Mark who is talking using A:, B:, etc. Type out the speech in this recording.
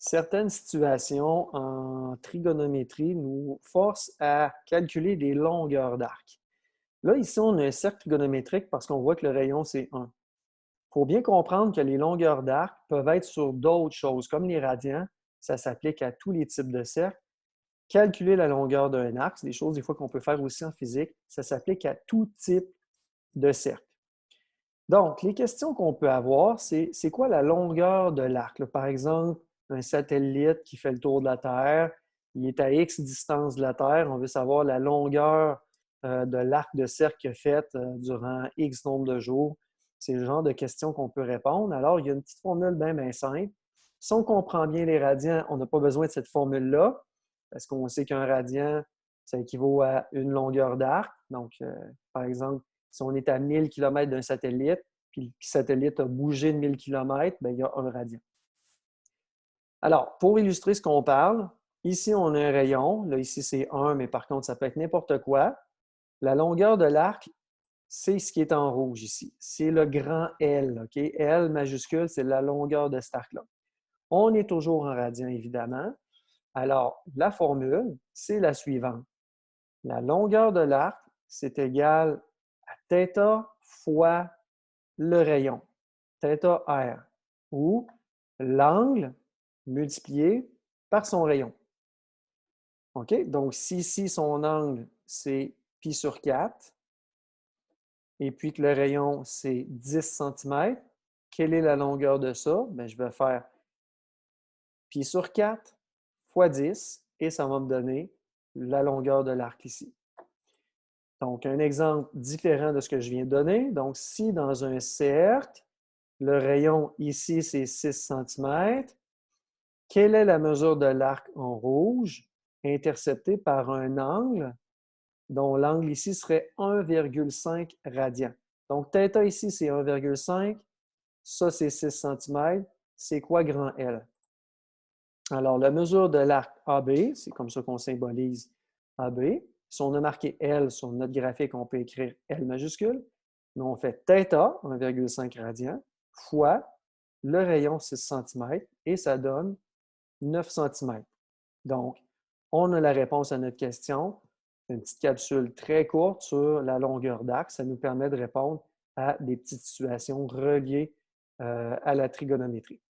A: Certaines situations en trigonométrie nous forcent à calculer des longueurs d'arc. Là, ici, on a un cercle trigonométrique parce qu'on voit que le rayon, c'est 1. Il faut bien comprendre que les longueurs d'arc peuvent être sur d'autres choses, comme les radians. Ça s'applique à tous les types de cercles. Calculer la longueur d'un arc, c'est des choses des fois qu'on peut faire aussi en physique. Ça s'applique à tout type de cercle. Donc, les questions qu'on peut avoir, c'est quoi la longueur de l'arc? Là, par exemple, un satellite qui fait le tour de la Terre, il est à X distance de la Terre, on veut savoir la longueur de l'arc de cercle qu'il a fait durant X nombre de jours. C'est le genre de questions qu'on peut répondre. Alors, il y a une petite formule bien simple. Si on comprend bien les radians, on n'a pas besoin de cette formule-là, parce qu'on sait qu'un radian, ça équivaut à une longueur d'arc. Donc, par exemple, si on est à 1000 km d'un satellite, puis le satellite a bougé de 1000 km, bien, il y a un radian. Alors, pour illustrer ce qu'on parle, ici, on a un rayon. Là, ici, c'est 1, mais par contre, ça peut être n'importe quoi. La longueur de l'arc, c'est ce qui est en rouge ici. C'est le grand L. OK? L majuscule, c'est la longueur de cet arc-là. On est toujours en radian, évidemment. Alors, la formule, c'est la suivante. La longueur de l'arc, c'est égal à θ fois le rayon, θr, ou l'angle multiplié par son rayon. OK? Donc, si ici, son angle, c'est pi sur 4, et puis que le rayon, c'est 10 cm, quelle est la longueur de ça? Bien, je vais faire pi sur 4 fois 10, et ça va me donner la longueur de l'arc ici. Donc, un exemple différent de ce que je viens de donner. Donc, si dans un cercle, le rayon ici, c'est 6 cm, quelle est la mesure de l'arc en rouge intercepté par un angle dont l'angle ici serait 1,5 radian? Donc, θ ici, c'est 1,5. Ça, c'est 6 cm. C'est quoi grand L? Alors, la mesure de l'arc AB, c'est comme ça qu'on symbolise AB. Si on a marqué L sur notre graphique, on peut écrire L majuscule. Mais on fait θ, 1,5 radian, fois le rayon 6 cm, et ça donne 9 cm. Donc, on a la réponse à notre question. Une petite capsule très courte sur la longueur d'arc. Ça nous permet de répondre à des petites situations reliées à la trigonométrie.